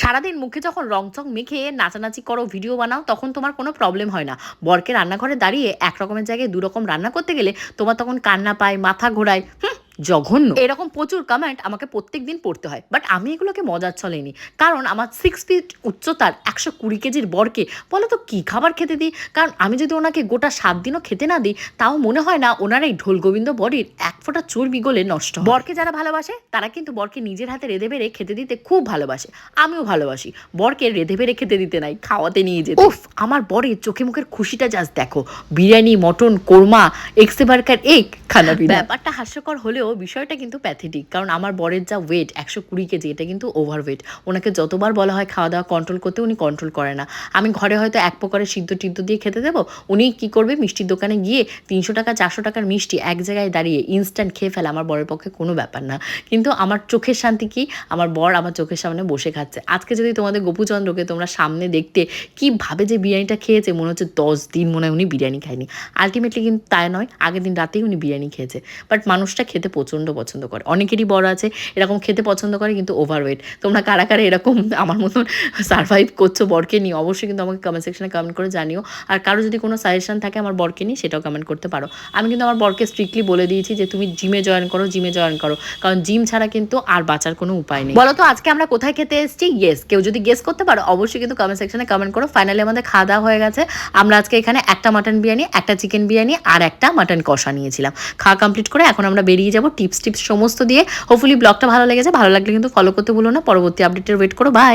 সারাদিন মুখে যখন রংচং মেখে নাচানাচি করো, ভিডিও বানাও, তখন তোমার কোনো প্রবলেম হয় না। বরকে রান্নাঘরে দাঁড়িয়ে এক রকমের জায়গায় দু রকম রান্না করতে গেলে তোমার তখন কান্না পায়, মাথা ঘোরায়। জঘন্য এরকম প্রচুর কমেন্ট আমাকে প্রত্যেক দিন পড়তে হয়, বাট আমি এগুলোকে মজার ছলে নিই। কারণ আমার 6 ফিট উচ্চতার 120 কেজির বরকে বলো তো কী খাবার খেতে দিই? কারণ আমি যদি ওনাকে গোটা 7 দিনও খেতে না দিই, তাও মনে হয় না ওনার এই ঢোলগোবিন্দ বডির এক ফোঁটা চর্বি গলে নষ্ট হয়। বরকে যারা ভালোবাসে তারা কিন্তু বরকে নিজের হাতে রেঁধে বেড়ে খেতে দিতে খুব ভালোবাসে। আমিও ভালোবাসি বরকে রেঁধে বেড়ে খেতে দিতে নাই, খাওয়াতে নিয়ে যেতে। উফ, আমার বরের চোখে মুখের খুশিটা জাস্ট দেখো। বিরিয়ানি, মটন, কোরমা, এক্সে বার্গার, এক খানা পিনা। ব্যাপারটা হাস্যকর হলেও বিষয়টা কিন্তু প্যাথেটিক। কারণ আমার বরের যা ওয়েট 120 কেজি, এটা কিন্তু ওভার ওয়েট। ওনাকে যতবার বলা হয় খাওয়া দাওয়া কন্ট্রোল করতে, উনি কন্ট্রোল করে না। আমি ঘরে হয়তো এক প্রকারের সিদ্ধ টিদ্ধ দিয়ে খেতে দেবো, উনি কি করবে, মিষ্টির দোকানে গিয়ে 300 টাকা 400 টাকার মিষ্টি এক জায়গায় দাঁড়িয়ে ইনস্ট্যান্ট খেয়ে ফেলা আমার বরের পক্ষে কোনো ব্যাপার না। কিন্তু আমার চোখের শান্তি কি, আমার বর আমার চোখের সামনে বসে খাচ্ছে। আজকে যদি তোমাদের গোপুচন্দ্রকে তোমরা সামনে দেখতে কীভাবে যে বিরিয়ানিটা খেয়েছে, মনে হচ্ছে 10 দিন মনে হয় উনি বিরিয়ানি খায়নি। আলটিমেটলি কিন্তু তাই নয়, আগের দিন রাতেই উনি বিরিয়ানি খেয়েছে। বাট মানুষটা খেতে প্রচণ্ড পছন্দ করে। অনেকেরই বড় আছে এরকম খেতে পছন্দ করে, কিন্তু ওভারওয়েট। তোমরা কারা কারা এরকম আমার মতন সারভাইভ করছো বরকে নিয়ে, অবশ্যই কিন্তু আমাকে কমেন্ট সেকশনে কমেন্ট করে জানিও। আর কারো যদি কোনো সাজেশন থাকে আমার বরকে নিয়ে, সেটাও কমেন্ট করতে পারো। আমি কিন্তু আমার বরকে স্ট্রিক্টলি বলে দিয়েছি যে তুমি জিমে জয়েন করো, জিমে জয়েন করো। কারণ জিম ছাড়া কিন্তু আর বাঁচার কোনো উপায় নেই। বলো তো আজকে আমরা কোথায় খেতে এসেছি? ইয়েস, কেউ যদি গেস করতে পারো অবশ্যই কিন্তু কমেন্ট সেকশনে কমেন্ট করো। ফাইনালি আমাদের খাওয়া দাওয়া হয়ে গেছে। আমরা আজকে এখানে একটা মাটন বিরিয়ানি, একটা চিকেন বিরিয়ানি আর একটা মাটন কষা নিয়েছিলাম। খাওয়া কমপ্লিট করে এখন আমরা বেরিয়ে যাবো টিপস সমস্ত দিয়ে। হোপফুলি ব্লগটা ভালো লেগেছে, ভালো লাগলে কিন্তু ফলো করতে ভুলো না। পরবর্তী আপডেটের ওয়েট করো। বাই।